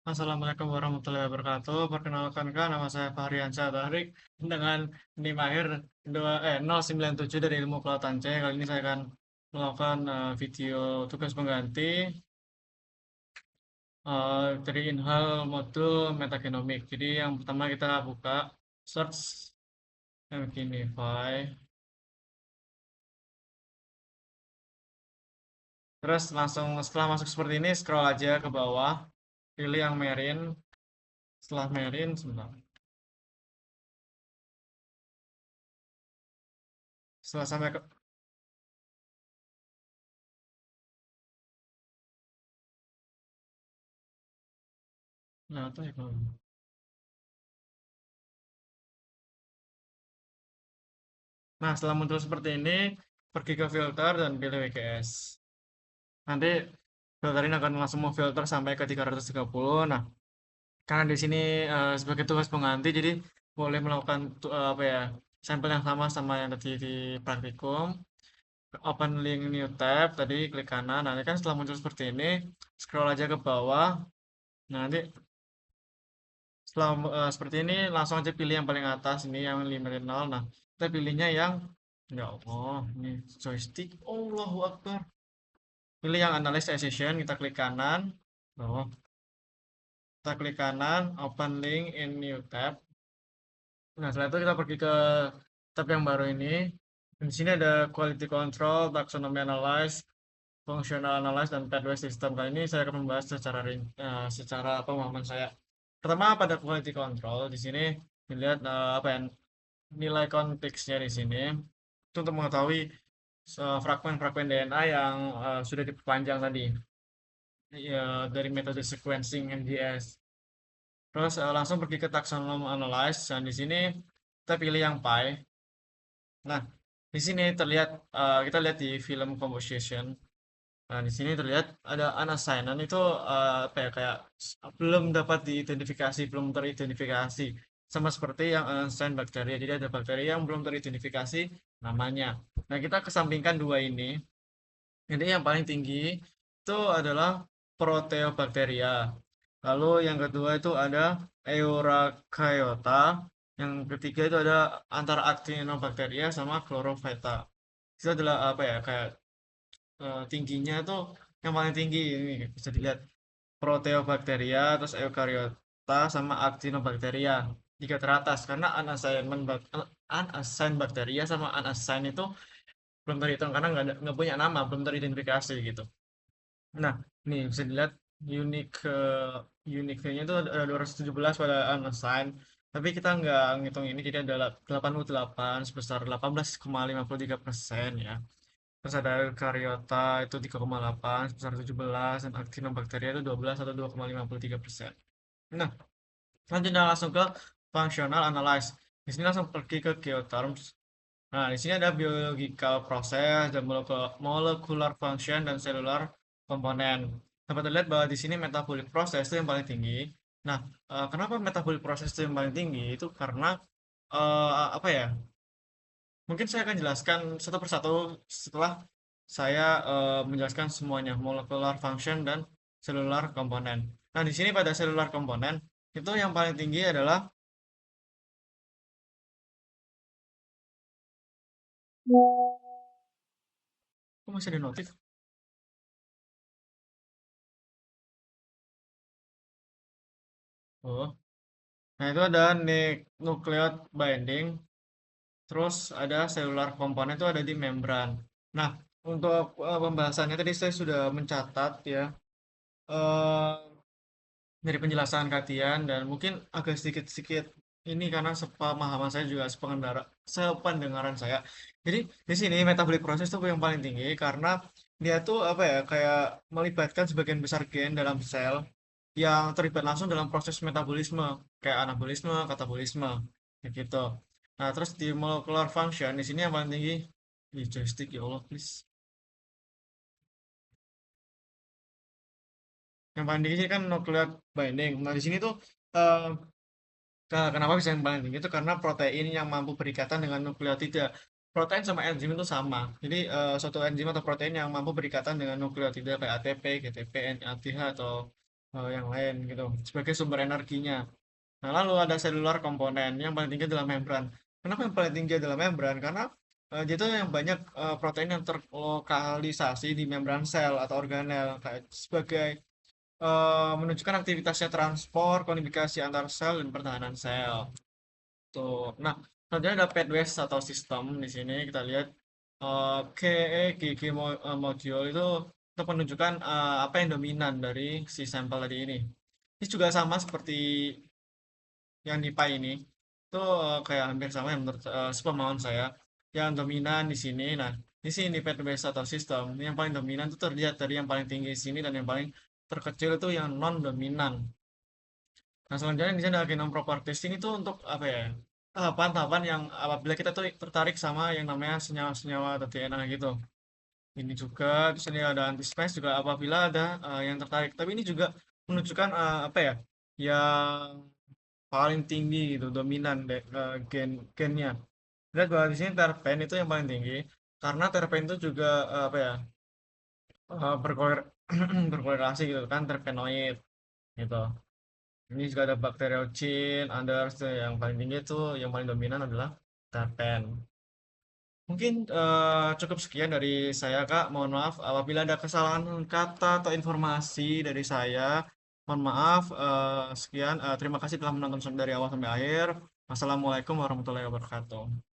Assalamualaikum warahmatullahi wabarakatuh. Perkenalkan kan nama saya Fahriansyah Tahrik dengan NIM akhir 097 dari Ilmu Kelautan C. Kali ini saya akan melakukan video tugas pengganti dari Inhal modul metagenomik. Jadi yang pertama kita buka search Mginify. Terus langsung setelah masuk seperti ini scroll aja ke bawah, pilih yang marine. Setelah marine sebentar. Setelah sampai ke nah, itu ya kalau Nah, setelah muncul seperti ini, pergi ke filter dan pilih WGS. Nanti filter ini akan langsung mau filter sampai ke 330. Nah, karena di sini sebagai tugas pengganti, jadi boleh melakukan apa ya, sampel yang sama sama yang tadi di praktikum. Open link new tab, tadi klik kanan. Nanti kan setelah muncul seperti ini, scroll aja ke bawah. Nah, nanti setelah seperti ini, langsung aja pilih yang paling atas ini yang limit 0. Nah, kita pilihnya yang ya Allah, ini joystick. Allahu Akbar. Pilih yang analyze session, kita klik kanan. Oh, kita klik kanan, open link in new tab. Nah, setelah itu kita pergi ke tab yang baru ini. Di sini ada quality control, taxonomy analyze, functional analyze, dan pathway system. Kali ini saya akan membahas secara pemahaman saya. Pertama pada quality control di sini dilihat apa ya, nilai konteksnya di sini itu untuk mengetahui fragmen-fragmen DNA yang sudah diperpanjang tadi ya, dari metode sequencing NGS. Terus langsung pergi ke taxonom analyze dan di sini kita pilih yang pi. Nah, di sini terlihat kita lihat di film composition. Nah, di sini terlihat ada unassigned itu apa ya, kayak belum dapat diidentifikasi, belum teridentifikasi. Sama seperti yang unassigned bakteria. Jadi ada bakteri yang belum teridentifikasi namanya. Nah, kita kesampingkan dua ini. Jadi yang paling tinggi itu adalah Proteobacteria. Lalu yang kedua itu ada Eukaryota. Yang ketiga itu ada antara Actinobacteria sama Chlorophyta. Itu adalah apa ya, kayak tingginya tuh yang paling tinggi ini bisa dilihat Proteobacteria, terus Eukaryota sama Actinobacteria tiga teratas karena unassigned bakteria sama unassigned itu belum terhitung karena nggak punya nama, belum teridentifikasi gitu. Nah, nih bisa dilihat unique unique value-nya itu ada 217 pada unassigned. Tapi kita nggak ngitung ini, jadi ada 88 sebesar 18,53% ya. Terus ada eukaryota itu 3,8 sebesar 17 dan actinobacteria itu 12 atau 2,53%. Nah, selanjutnya langsung ke functional analyze. Di sini langsung pergi ke geotherms. Nah, di sini ada biological process dan molecular function dan cellular komponen. Dapat terlihat bahwa di sini metabolic process itu yang paling tinggi. Nah, kenapa metabolic process itu yang paling tinggi? Itu karena apa ya? Mungkin saya akan jelaskan satu persatu setelah saya menjelaskan semuanya, molecular function dan cellular komponen. Nah, di sini pada cellular komponen itu yang paling tinggi adalah kok masih ada notif? Oh, nah itu ada nucleotide binding. Terus ada selular komponen itu ada di membran. Nah, untuk pembahasannya tadi saya sudah mencatat ya eh, dari penjelasan kalian dan mungkin agak sedikit-sedikit ini karena sepemahaman saya juga sependengaran saya. Jadi di sini metabolic process itu yang paling tinggi karena dia tuh apa ya, kayak melibatkan sebagian besar gen dalam sel yang terlibat langsung dalam proses metabolisme kayak anabolisme, katabolisme kayak gitu. Nah, terus di molecular function di sini yang paling tinggi di joystick ya Allah please. Yang paling tinggi sini kan nuclear binding. Nah, di sini tuh eh, kenapa bisa yang paling tinggi itu karena protein yang mampu berikatan dengan nukleotida. Protein sama enzim itu sama. Jadi suatu enzim atau protein yang mampu berikatan dengan nukleotida kayak ATP, GTP, NADH atau yang lain gitu sebagai sumber energinya. Nah, lalu ada selular komponen yang paling tinggi adalah membran. Kenapa yang paling tinggi adalah membran? Karena dia itu yang banyak protein yang terlokalisasi di membran sel atau organel kayak sebagai menunjukkan aktivitasnya transport, komunikasi antar sel dan pertahanan sel. Tuh. Nah, selanjutnya ada pathways atau sistem di sini kita lihat KEGG module itu menunjukkan apa yang dominan dari si sampel tadi ini. Ini juga sama seperti yang di Pi ini. Itu kayak hampir sama yang menurut sepemahaman saya. Yang dominan di sini. Nah, di sini pathways atau sistem yang paling dominan itu terlihat dari yang paling tinggi di sini dan yang paling terkecil itu yang non dominan. Nah, selanjutnya di sini ada genome properties. Ini tuh untuk apa ya? Tahapan-tahapan yang apabila kita tuh tertarik sama yang namanya senyawa-senyawa atau DNA gitu. Ini juga di sini ada anti-space juga apabila ada yang tertarik. Tapi ini juga menunjukkan apa ya? Yang paling tinggi gitu, dominan gennya. Lihat bahwa di sini terpen itu yang paling tinggi karena terpen itu juga apa ya? Berkorelasi gitu kan terpenoid gitu. Ini juga ada bakteriocin, Anders yang paling tinggi itu yang paling dominan adalah terpen. Mungkin cukup sekian dari saya Kak. Mohon maaf apabila ada kesalahan kata atau informasi dari saya. Mohon maaf. Sekian. Terima kasih telah menonton dari awal sampai akhir. Wassalamualaikum warahmatullahi wabarakatuh.